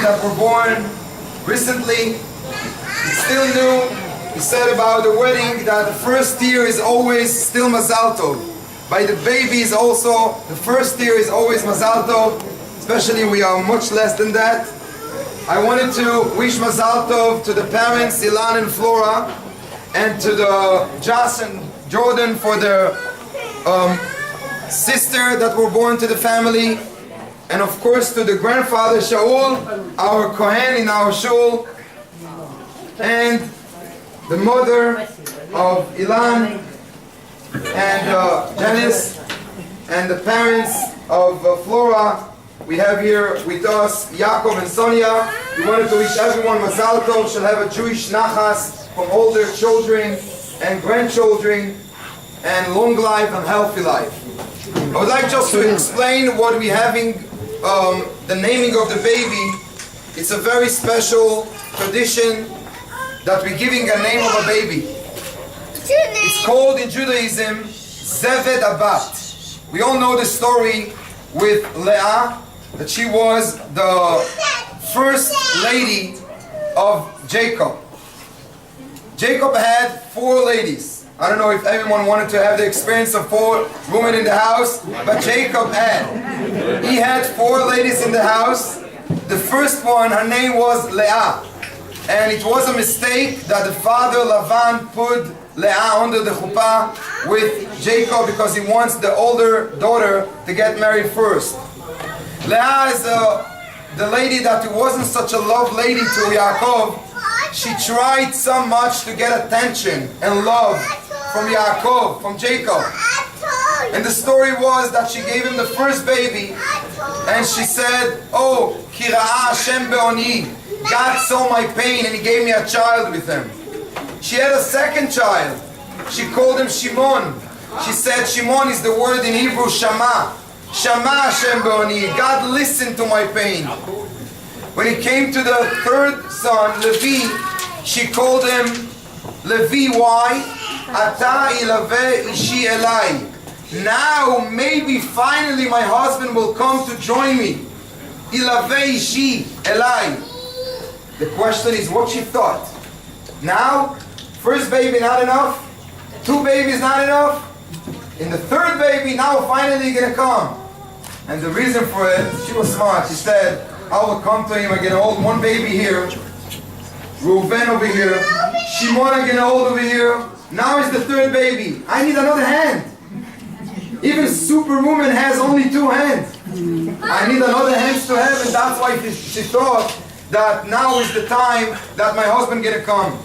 that were born recently. It's still new. He said about the wedding that the first year is always still Mazal Tov. By the babies also, the first year is always Mazal Tov. Especially we are much less than that. I wanted to wish Mazal Tov to the parents, Ilan and Flora, and to the Jas and Jordan for their sister that were born to the family. And of course to the grandfather Shaul, our Kohen in our shul, and the mother of Ilan and Janice, and the parents of Flora. We have here with us Yaakov and Sonia. We wanted to wish everyone Mazal Tov, shall have a Jewish nachas from all their children and grandchildren, and long life and healthy life. I would like just to explain what we're having, the naming of the baby. It's a very special tradition that we're giving a name of a baby. It's called in Judaism Zeved Abat. We all know the story with Leah, that she was the first lady of Jacob. Jacob had 4 ladies. I don't know if everyone wanted to have the experience of 4 women in the house, but Jacob had. He had 4 ladies in the house. The first one, her name was Leah. And it was a mistake that the father Lavan put Leah under the chuppah with Jacob because he wants the older daughter to get married first. Leah is the lady that wasn't such a love lady to Yaakov. She tried so much to get attention and love from Yaakov, from Jacob. And the story was that she gave him the first baby and she said, "Oh, Kira'a Hashem be'oni." God saw my pain and He gave me a child with him. She had a second child. She called him Shimon. She said Shimon is the word in Hebrew Shama. Shama Hashem be'oni. God listened to my pain. When it came to the third son, Levi, she called him Levi. Why? Ata ilave ishi elai. Now maybe finally my husband will come to join me. Ilave ishi elai. The question is what she thought. Now, first baby not enough, 2 babies not enough, in the third baby now finally gonna come. And the reason for it, she was smart. She said, I will come to him, I'm gonna hold 1 baby here, Reuven over here, Shimon I'm gonna hold over here, now is the 3rd baby. I need another hand. Even Superwoman has only 2 hands. I need another hands to have, and that's why she thought that now is the time that my husband gonna come.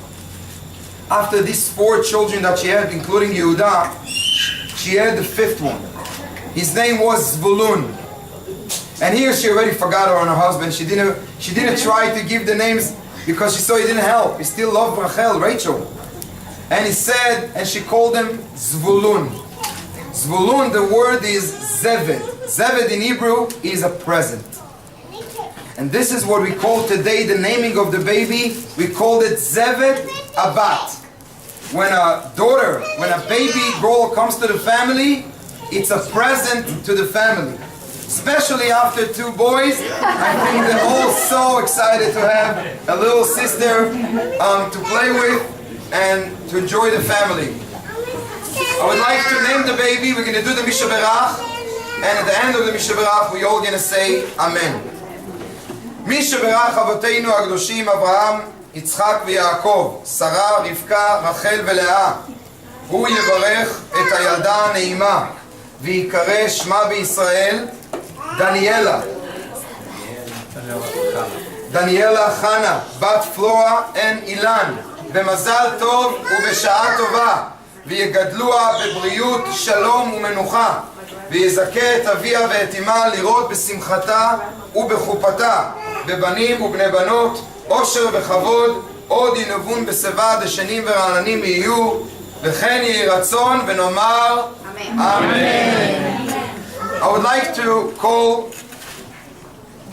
After these 4 children that she had, including Yehuda, she had the 5th one. His name was Zvulun. And here she already forgot her and her husband. She didn't try to give the names because she saw he didn't help. He still loved Rachel. And he said, and she called him Zvulun. Zvulun, the word is Zeved. Zeved in Hebrew is a present. And this is what we call today the naming of the baby. We called it Zeved Abat. When a baby girl comes to the family, it's a present to the family. Especially after 2 boys, I think they're all so excited to have a little sister to play with and to enjoy the family. I would like to name the baby. We're going to do the Misha Berach, and at the end of the Misha Berach, we're all going to say Amen. מי שברך אבותינו הקדושים אברהם, יצחק ויעקב, שרה, רבקה, רחל ולאה, הוא יברך את הילדה הנעימה ויקרא שמה בישראל דניאלה. דניאלה חנה, בת פלורה אין אילן, במזל טוב ובשעה טובה, ויגדלוה בבריאות, שלום ומנוחה, ויזכה את אביה ואת אמה לראות בשמחתה ובחופתה, בבנים ובני בנות, עושר וכבוד, עוד ינבון בשיבה דשנים ורעננים יהיו, וכן יהי רצון ונאמר אמן. I would like to call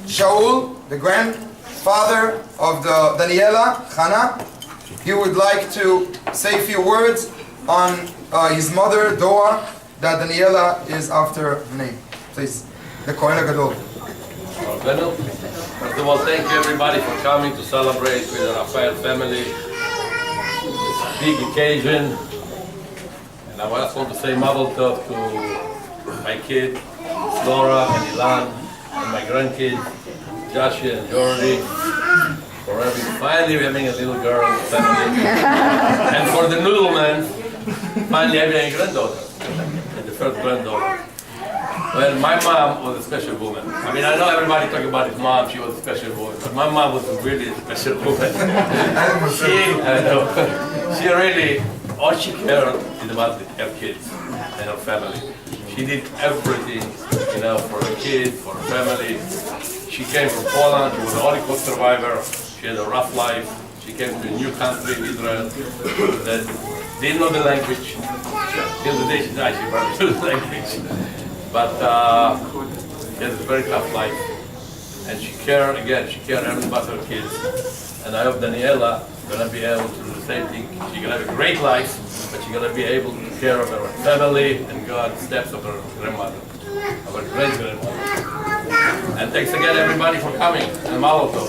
Shaul, the grandfather of the Daniela, Chana. He would like to say a few words on his mother, Doa, that Daniela is after her name. Please, the Kohen HaGadol. Well, first of all, thank you everybody for coming to celebrate with the Rafael family. It's a big occasion. And I just want to say mazel tov to my kid, Laura and Ilan, and my grandkids, Joshua and Jordy, for finally having a little girl in the family. And for the noodle man, finally having a granddaughter, and the first granddaughter. Well, my mom was a special woman. I mean, I know everybody talking about his mom, she was a special woman, but my mom was really a special woman. She really, all she cared is about her kids and her family. She did everything, for her kids, for her family. She came from Poland, she was a Holocaust survivor, she had a rough life. She came to a new country, Israel, that didn't know the language. Till the day she died, she barely knew the language. But she had a very tough life. And she cared everything about her kids. And I hope Daniela is going to be able to do the same thing. She's going to have a great life, but she's going to be able to take care of her family and go on the steps of her grandmother, of her great-grandmother. And thanks again, everybody, for coming. And mazel tov.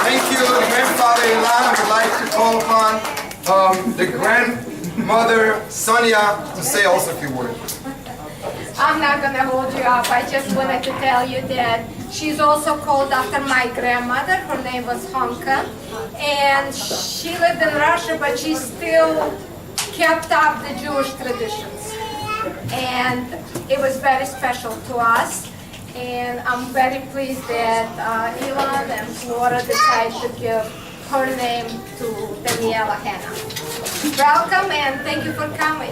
Thank you, grandfather Ilan. I would like to call upon the grandmother Sonia to say also a few words. I'm not going to hold you up. I just wanted to tell you that she's also called after my grandmother. Her name was Honka. And she lived in Russia, but she still kept up the Jewish traditions. And it was very special to us. And I'm very pleased that Ilan and Flora decided to give her name to Daniela Hannah. Welcome and thank you for coming.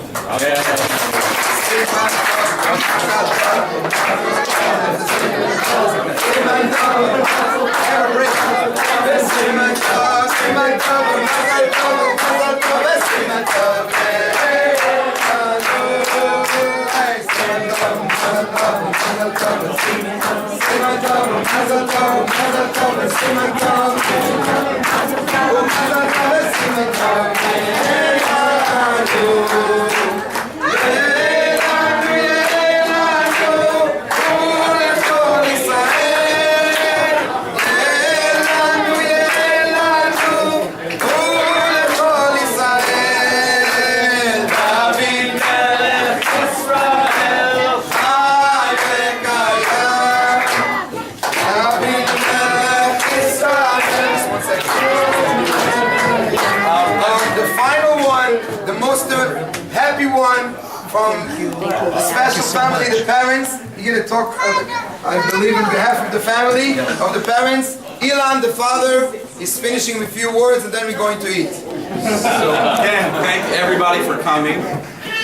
From the special family, the parents. You're going to talk, I believe, in behalf of the family, of the parents. Ilan, the father, is finishing with a few words and then we're going to eat. So again, thank everybody for coming.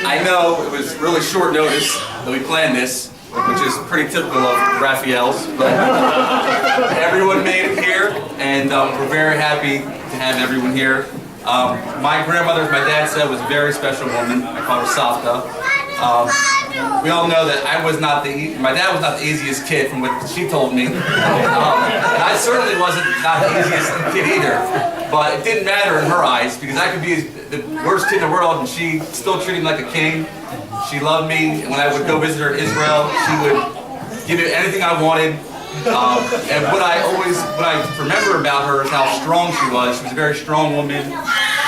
I know it was really short notice that we planned this, which is pretty typical of Raphael's, but everyone made it here and we're very happy to have everyone here. My grandmother, as my dad said, was a very special woman. I call her Savta. We all know that my dad was not the easiest kid from what she told me. And I certainly wasn't not the easiest kid either. But it didn't matter in her eyes because I could be the worst kid in the world and she still treated me like a king. She loved me. And when I would go visit her in Israel, she would give me anything I wanted. And what I remember about her is how strong she was. She was a very strong woman.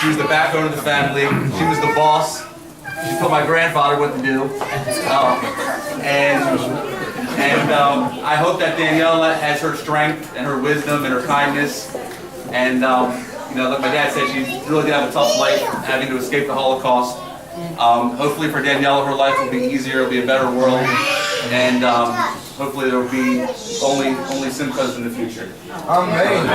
She was the backbone of the family. She was the boss. She told my grandfather what to do. I hope that Daniela has her strength and her wisdom and her kindness. And like my dad said, she really did have a tough life having to escape the Holocaust. Hopefully for Daniela, her life will be easier. It'll be a better world. And hopefully there will be only simchas in the future. Amen.